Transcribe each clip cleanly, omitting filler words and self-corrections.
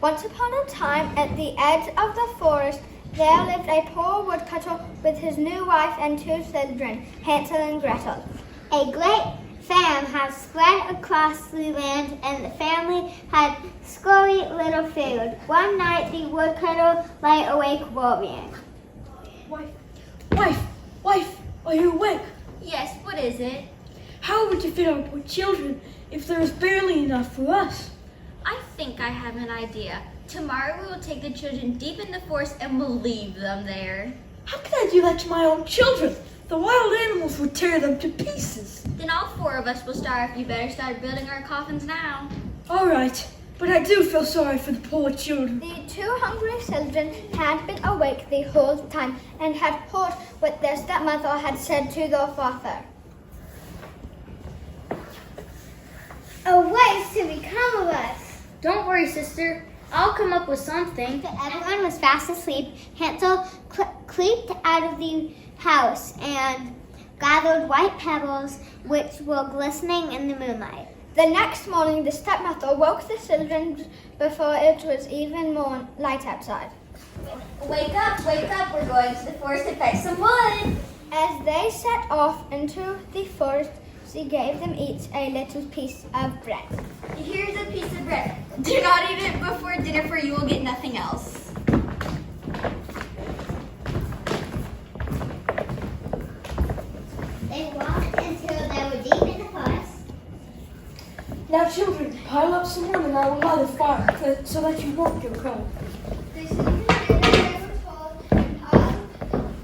Once upon a time, at the edge of the forest, there lived a poor woodcutter with his new wife and 2 children, Hansel and Gretel. A great famine had spread across the land, and the family had scurry little food. One night, the woodcutter lay awake worrying. Wife, are you awake? Yes, what is it? How would you feed our poor children if there is barely enough for us? I think I have an idea. Tomorrow we will take the children deep in the forest and we'll leave them there. How can I do that to my own children? The wild animals would tear them to pieces. Then all 4 of us will starve. You better start building our coffins now. All right, but I do feel sorry for the poor children. The 2 hungry children had been awake the whole time and had heard what their stepmother had said to their father. A waste to become of us. Don't worry, sister. I'll come up with something. Everyone was fast asleep. Hansel creeped out of the house and gathered white pebbles which were glistening in the moonlight. The next morning, the stepmother woke the children before it was even more light outside. Wake up, we're going to the forest to fetch some wood. As they set off into the forest, she gave them each a little piece of bread. Here's a piece of bread. Do not eat it before dinner, for you will get nothing else. They walked until they were deep in the forest. Now, children, pile up some wood and I will light a fire so that you won't get cold. The children did as they were told and piled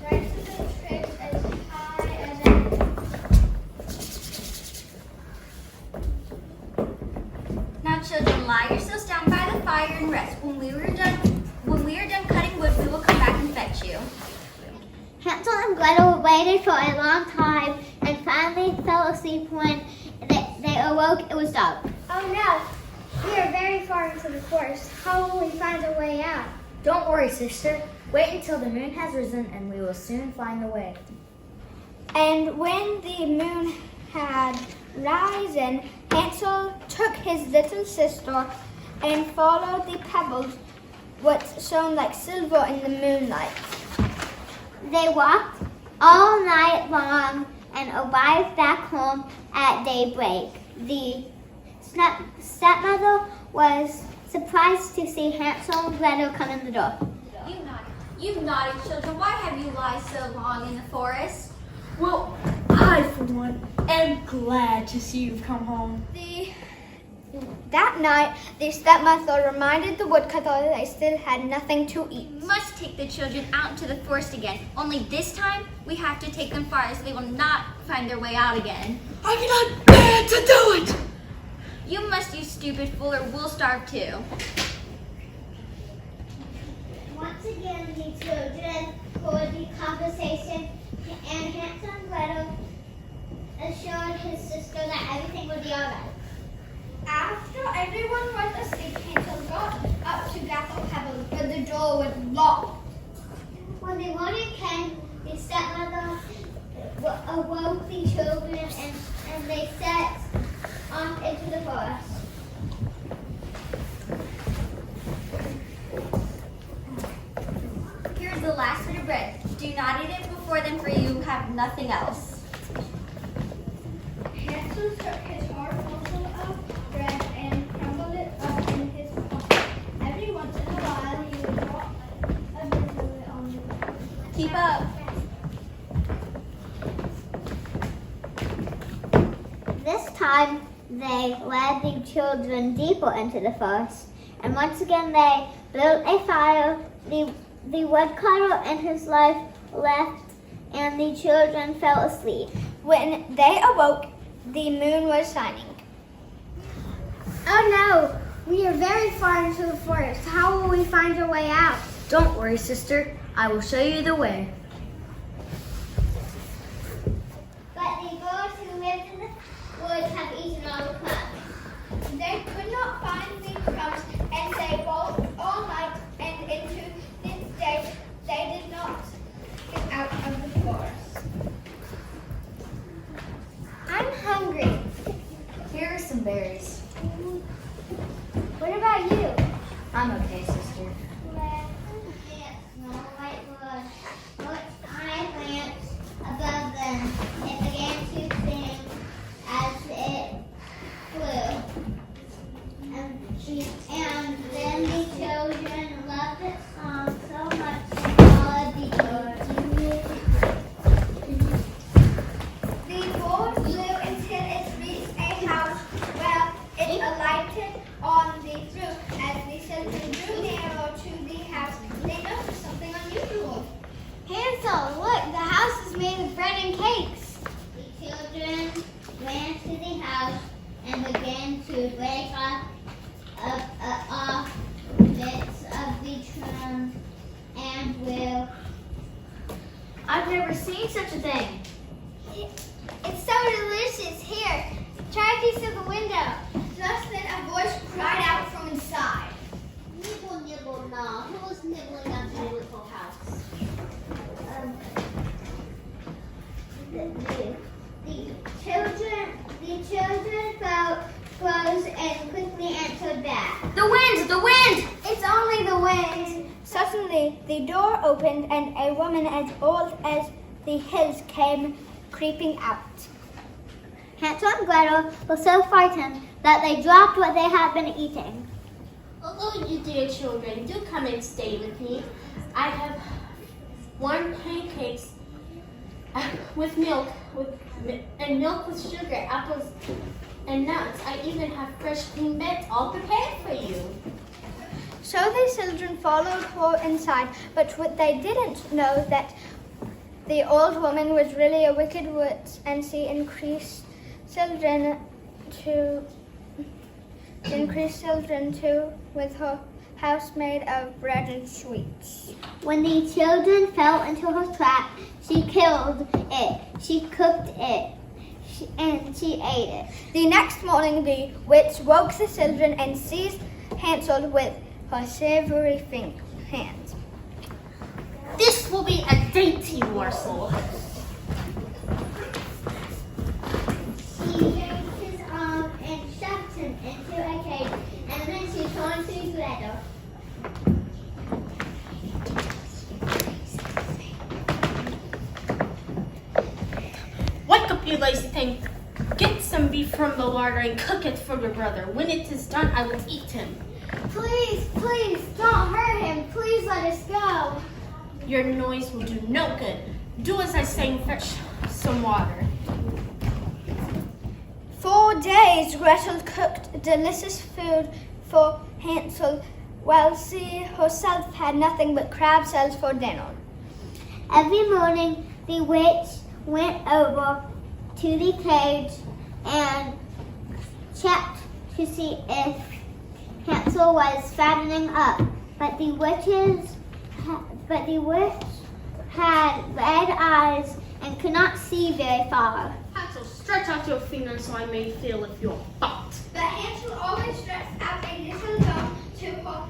branches and twigs as high as they Now, children, lie yourselves down by the fire and rest. When we are done cutting wood, we will come back and fetch you. Hansel and Gretel waited for a long time and finally fell asleep. When they awoke, it was dark. Oh no, we are very far into the forest. How will we find a way out? Don't worry, sister. Wait until the moon has risen and we will soon find the way. And when the moon had risen, Hansel took his little sister and followed the pebbles which shone like silver in the moonlight. They walked all night long and arrived back home at daybreak. The stepmother was surprised to see Hansel and Gretel come in the door. You naughty children, why have you lied so long in the forest? Well, I, for one, am glad to see you've come home. That night, the stepmother reminded the woodcutter that they still had nothing to eat. We must take the children out into the forest again. Only this time, we have to take them far so they will not find their way out again. I cannot bear to do it! You must, you stupid fool, or we'll starve too. Once again, the children heard the conversation, and Hansel and Gretel assured his sister that everything would be all right. After everyone went asleep, Hansel got up to gather pebbles, but the door was locked. When the morning came, the stepmother awoke the children and they set off into the forest. Here's the last bit of bread. Do not eat it before then, for you have nothing else. Hansel took his hard morsel of bread and crumbled it up in his pocket. Every once in a while, he would drop a bit of it on the ground. Keep up. This time, they led the children deeper into the forest, and once again they built a fire. The woodcutter and his wife left, and the children fell asleep. When they awoke, the moon was shining. Oh no, we are very far into the forest. How will we find our way out? Don't worry, sister. I will show you the way. But the birds who lived in the woods have eaten all the crumbs. They could not find the crumbs, and they walked all night and into this day. They did not get out of the forest. I'm hungry. Here are some berries. What about you? I'm okay, sister. Snow White was much high branch above them. It began to sing as it flew. And then the children loved its song so much they followed the bird. The boat flew until it reached a house where it alighted on the roof. As the children drew nearer to the house, they noticed something unusual. Hansel, look, the house is made of bread and cakes. The children ran to the house and began to break off bits of the trim and will. I've never seen such a thing. It's so delicious. Here, try a piece of the window. Just then a voice cried out from inside. Nibble, nibble, gnaw. Who was nibbling at the little house? The children froze and quickly answered back. The wind! The wind! It's only the wind. Suddenly, the door opened and a woman as old as the hills came creeping out. Hansel and Gretel were so frightened that they dropped what they had been eating. Oh, you dear children, do come and stay with me. I have warm pancakes with milk, and milk with sugar, apples, and nuts. I even have fresh clean beds all prepared for you. So the children followed her inside, but what they didn't know that the old woman was really a wicked witch, and she increased children too with her house made of bread and sweets. When the children fell into her trap, she killed it, she cooked it, and she ate it. The next morning, the witch woke the children and seized Hansel with her savory hands. This will be a dainty morsel. She yanked his arm and shoved him into a cage, and then she turned to Gretel. Wake up, you lazy thing. Get some beef from the larder and cook it for your brother. When it is done, I will eat him. Please, please, don't hurt him. Please let us go. Your noise will do no good. Do as I say and fetch some water. 4 days, Gretel cooked delicious food for Hansel, while she herself had nothing but crab shells for dinner. Every morning, the witch went over to the cage and checked to see if Hansel was fattening up, but the witch had red eyes and could not see very far. Hansel, stretch out your fingers so I may feel if you're fat. But Hansel always stretched out a little tongue to her,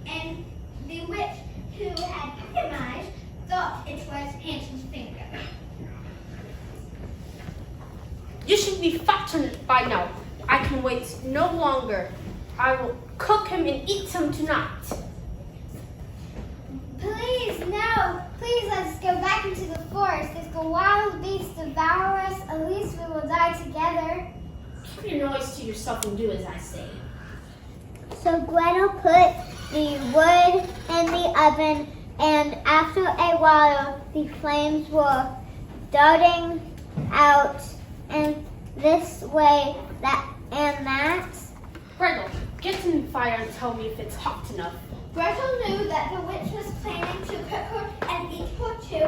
and the witch, who had dim eyes, thought it was Hansel's finger. You should be fattened by now. I can wait no longer. I will cook him and eat him tonight. Please, no. Please let us go back into the forest. If the wild beasts devour us, at least we will die together. Keep your noise to yourself and do as I say. So Gretel put the wood in the oven, and after a while, the flames were darting out in this way and that. Gretel, get in the fire and tell me if it's hot enough. Gretel knew that the witch was planning to cook her and eat her too,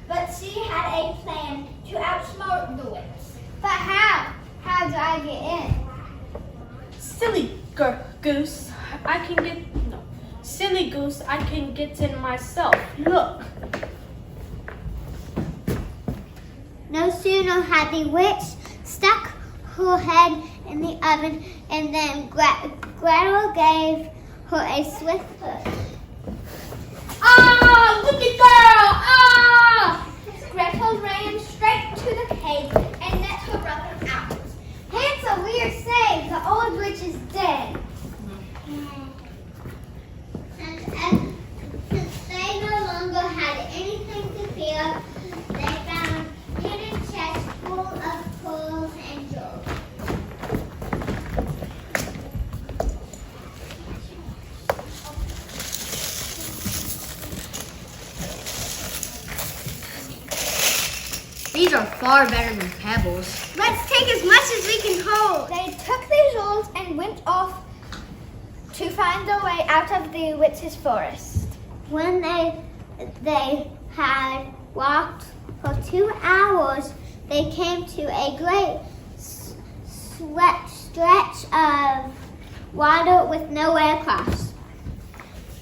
but she had a plan to outsmart the witch. But how? How do I get in? Silly goose, silly goose, I can get in myself. Look. No sooner had the witch stuck her head in the oven, and then Gretel gave her a swift push. Ah, wicked girl! Ah! Gretel ran straight to the cave and let her brother out. Hansel, we are saved. The old witch is dead. These are far better than pebbles. Let's take as much as we can hold. They took these rolls and went off to find their way out of the witch's forest. When they had walked for 2 hours, they came to a great stretch of water with nowhere across.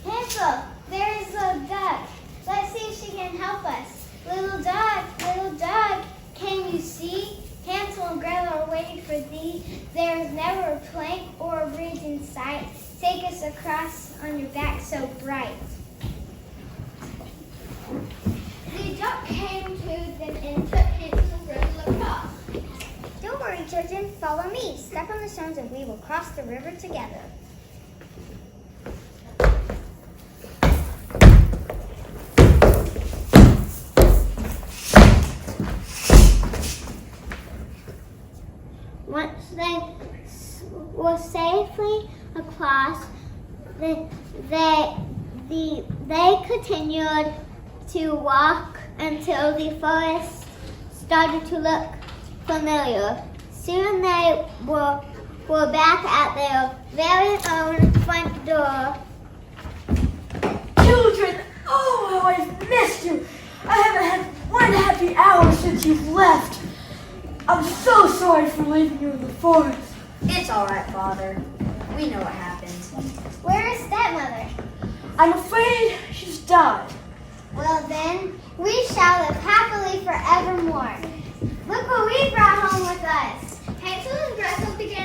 Hansel, there is a duck. Let's see if she can help us. Little duck, can you see? Hansel and Gretel are waiting for thee. There is never a plank or a bridge in sight. Take us across on your back so bright. The duck came to them and took Hansel and Gretel across. Don't worry, children. Follow me. Step on the stones and we will cross the river together. Once they were safely across, they continued to walk until the forest started to look familiar. Soon they were back at their very own front door. Children, oh, how I've missed you. I haven't had one happy hour since you've left. I'm so sorry for leaving you in the forest. It's all right, Father. We know what happened. Where is stepmother? I'm afraid she's died. Well then, we shall live happily forevermore. Look what we brought home with us. Hansel and Gretel began